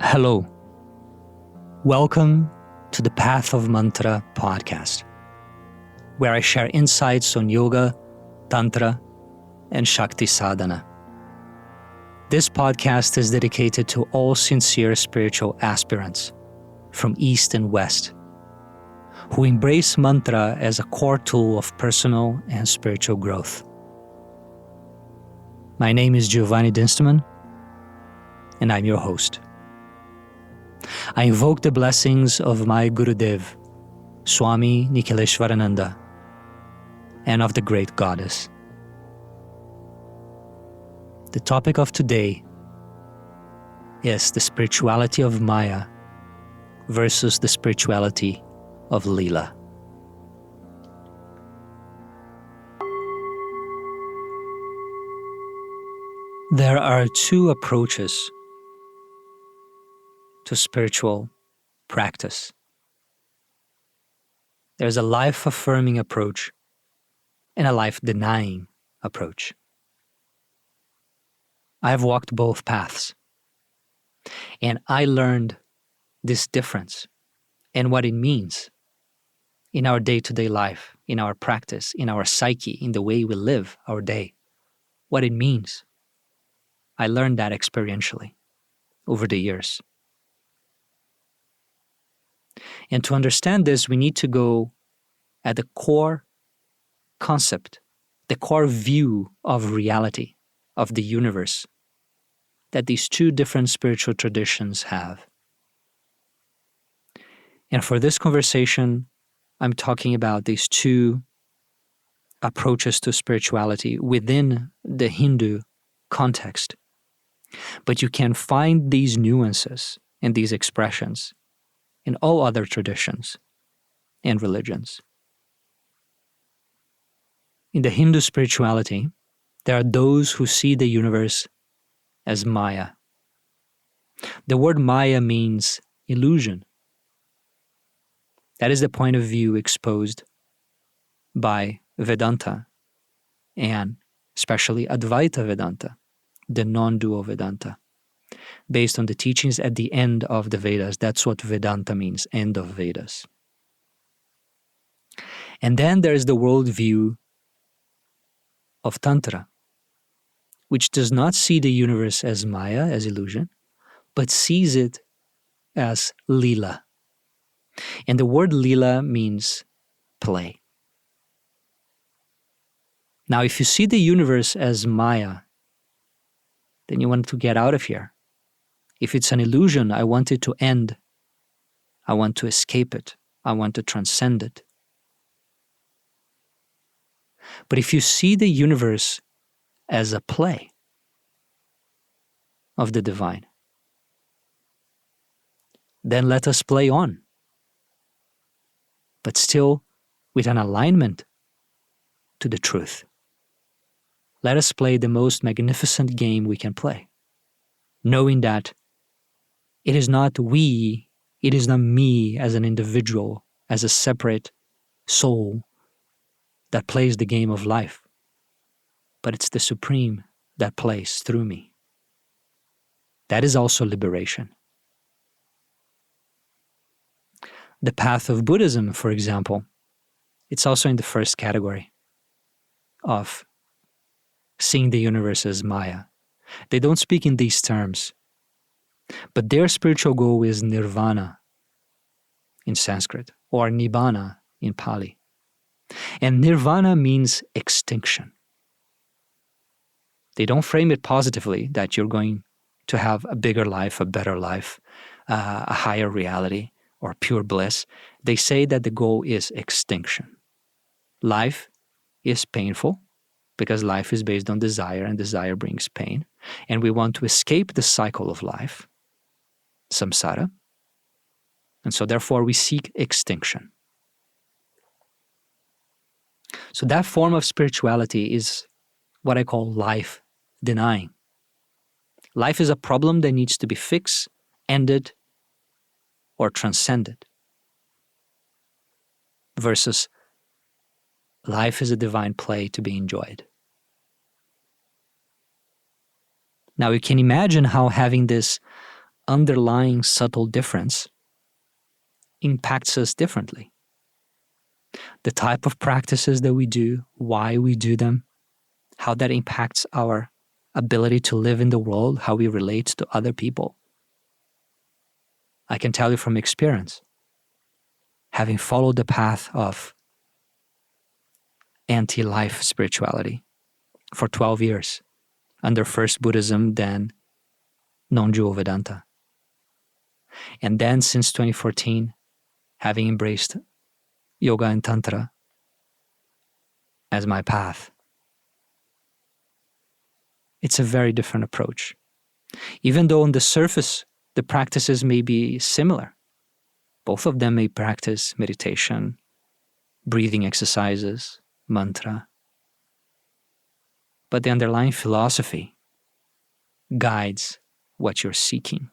Hello. Welcome to the Path of Mantra podcast, where I share insights on yoga, tantra, and Shakti sadhana. This podcast is dedicated to all sincere spiritual aspirants from East and West who embrace mantra as a core tool of personal and spiritual growth. My name is Giovanni Dinsterman, and I'm your host. I invoke the blessings of my Gurudev, Swami Nikhileshwarananda, and of the Great Goddess. The topic of today is the spirituality of Maya versus the spirituality of Leela. There are two approaches to spiritual practice. There's a life-affirming approach and a life-denying approach. I've walked both paths, and I learned this difference and what it means in our day-to-day life, in our practice, in our psyche, in the way we live our day, what it means. I learned that experientially over the years. And to understand this, we need to go at the core concept, the core view of reality, of the universe, that these two different spiritual traditions have. And for this conversation, I'm talking about these two approaches to spirituality within the Hindu context. But you can find these nuances and these expressions in all other traditions and religions. In the Hindu spirituality, there are those who see the universe as Maya. The word Maya means illusion. That is the point of view exposed by Vedanta, and especially Advaita Vedanta, the non-dual Vedanta, based on the teachings at the end of the Vedas. That's what Vedanta means, end of Vedas. And then there's the worldview of Tantra, which does not see the universe as Maya, as illusion, but sees it as Leela. And the word Leela means play. Now, if you see the universe as Maya, then you want to get out of here. If it's an illusion, I want it to end. I want to escape it. I want to transcend it. But if you see the universe as a play of the divine, then let us play on, but still with an alignment to the truth. Let us play the most magnificent game we can play, knowing that it is not we, it is not me as an individual, as a separate soul that plays the game of life, but it's the Supreme that plays through me. That is also liberation. The path of Buddhism, for example, it's also in the first category of seeing the universe as Maya. They don't speak in these terms, but their spiritual goal is nirvana in Sanskrit, or nibbana in Pali. And nirvana means extinction. They don't frame it positively that you're going to have a bigger life, a better life, a higher reality, or pure bliss. They say that the goal is extinction. Life is painful because life is based on desire, and desire brings pain. And we want to escape the cycle of life, samsara. And so therefore we seek extinction. So that form of spirituality is what I call life denying. Life is a problem that needs to be fixed, ended, or transcended. Versus life is a divine play to be enjoyed. Now you can imagine how having this underlying subtle difference impacts us differently. The type of practices that we do, why we do them, how that impacts our ability to live in the world, how we relate to other people. I can tell you from experience, having followed the path of anti-life spirituality for 12 years, under first Buddhism, then non-dual Vedanta. And then since 2014, having embraced yoga and tantra as my path. It's a very different approach. Even though on the surface, the practices may be similar. Both of them may practice meditation, breathing exercises, mantra. But the underlying philosophy guides what you're seeking,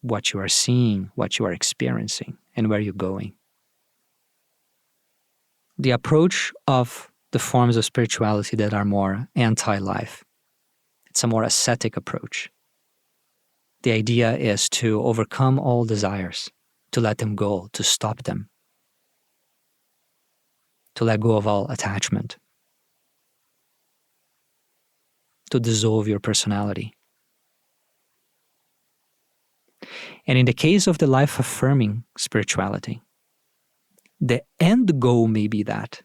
what you are seeing, what you are experiencing, and where you're going. The approach of the forms of spirituality that are more anti-life, it's a more ascetic approach. The idea is to overcome all desires, to let them go, to stop them, to let go of all attachment, to dissolve your personality. And in the case of the life-affirming spirituality, the end goal may be that,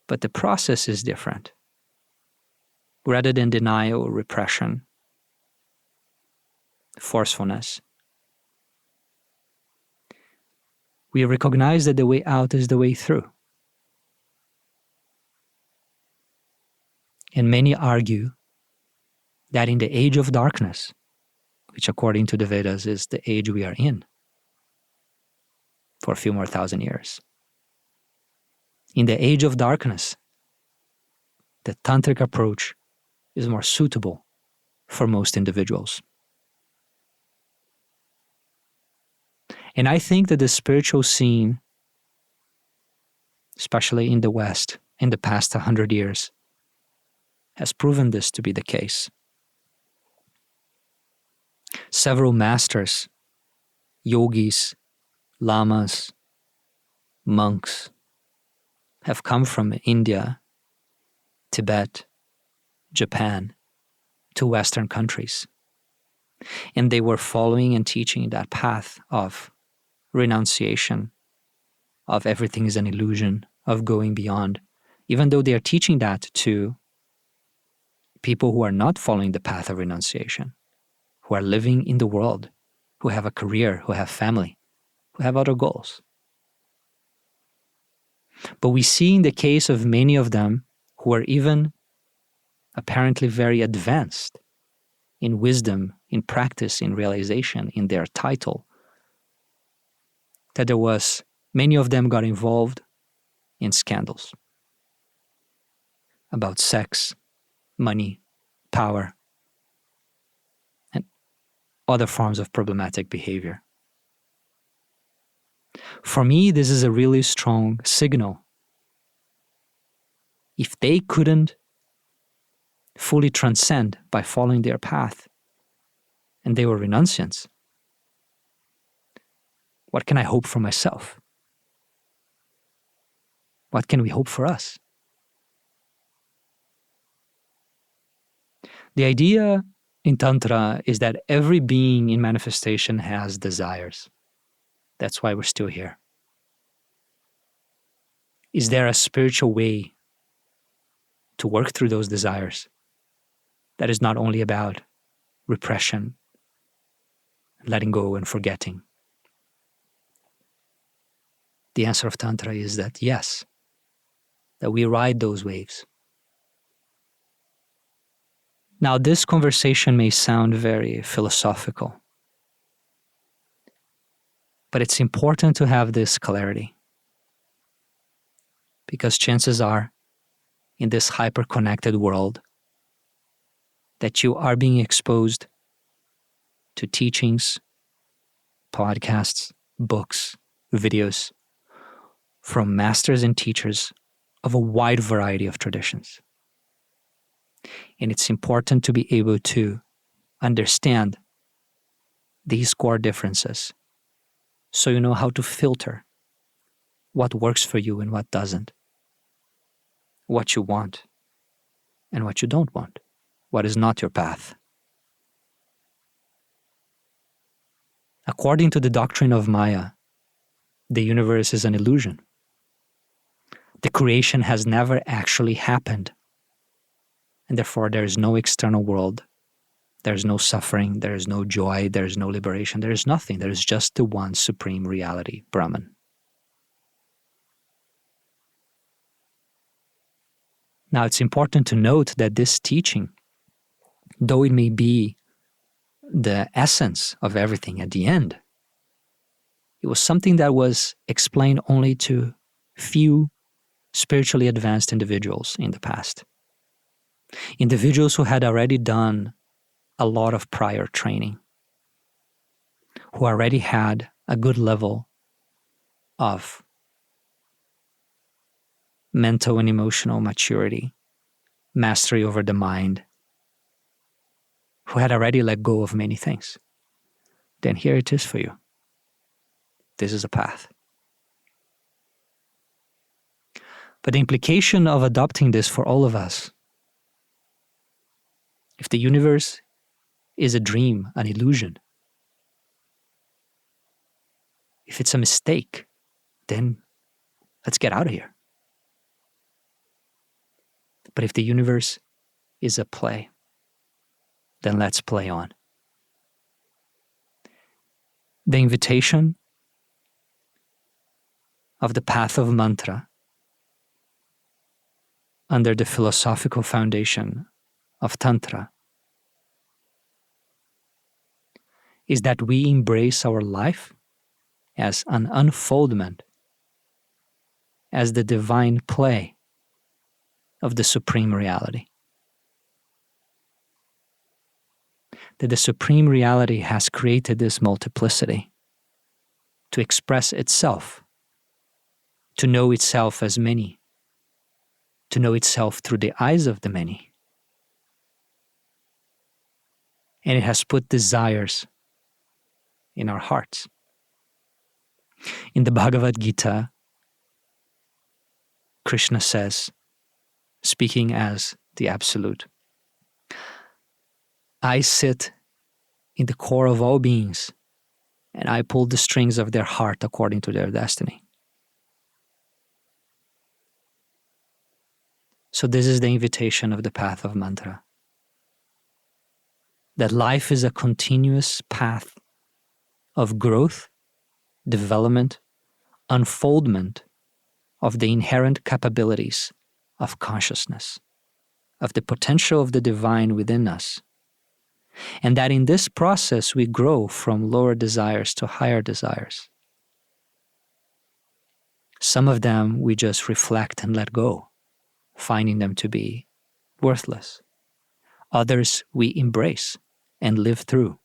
but the process is different. Rather than denial, repression, forcefulness, we recognize that the way out is the way through. And many argue that in the age of darkness, which according to the Vedas is the age we are in, for a few more thousand years. In the age of darkness, the Tantric approach is more suitable for most individuals. And I think that the spiritual scene, especially in the West, in the past 100 years, has proven this to be the case. Several masters, yogis, lamas, monks, have come from India, Tibet, Japan, to Western countries. And they were following and teaching that path of renunciation, of everything is an illusion, of going beyond, even though they are teaching that to people who are not following the path of renunciation, who are living in the world, who have a career, who have family, who have other goals. But we see in the case of many of them who are even apparently very advanced in wisdom, in practice, in realization, in their title, that many of them got involved in scandals about sex, money, power, and other forms of problematic behavior. For me, this is a really strong signal. If they couldn't fully transcend by following their path, and they were renunciants, what can I hope for myself? What can we hope for us? The idea in Tantra is that every being in manifestation has desires. That's why we're still here. Is there a spiritual way to work through those desires that is not only about repression, letting go and forgetting? The answer of Tantra is that yes, that we ride those waves. Now, this conversation may sound very philosophical, but it's important to have this clarity, because chances are, in this hyper-connected world, that you are being exposed to teachings, podcasts, books, videos from masters and teachers of a wide variety of traditions. And it's important to be able to understand these core differences so you know how to filter what works for you and what doesn't, what you want and what you don't want, what is not your path. According to the doctrine of Maya, the universe is an illusion. The creation has never actually happened, and therefore there is no external world. There is no suffering, there is no joy, there is no liberation, there is nothing. There is just the one supreme reality, Brahman. Now, it's important to note that this teaching, though it may be the essence of everything at the end, it was something that was explained only to few spiritually advanced individuals in the past. Individuals who had already done a lot of prior training, who already had a good level of mental and emotional maturity, mastery over the mind, who had already let go of many things. Then here it is for you. This is a path. But the implication of adopting this for all of us, if the universe is a dream, an illusion, if it's a mistake, then let's get out of here. But if the universe is a play, then let's play on. The invitation of the path of mantra under the philosophical foundation of Tantra is that we embrace our life as an unfoldment, as the divine play of the supreme reality. That the supreme reality has created this multiplicity to express itself, to know itself as many, to know itself through the eyes of the many. And it has put desires in our hearts. In the Bhagavad Gita, Krishna says, speaking as the Absolute, I sit in the core of all beings, and I pull the strings of their heart according to their destiny. So this is the invitation of the path of mantra. That life is a continuous path of growth, development, unfoldment of the inherent capabilities of consciousness, of the potential of the divine within us. And that in this process we grow from lower desires to higher desires. Some of them we just reflect and let go, finding them to be worthless. Others we embrace and live through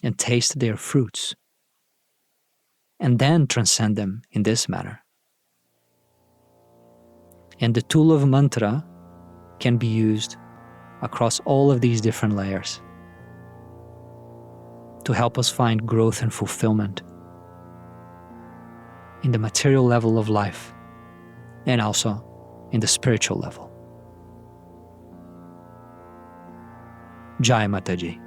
and taste their fruits, and then transcend them in this manner. And the tool of mantra can be used across all of these different layers to help us find growth and fulfillment in the material level of life and also in the spiritual level. Jai Mataji.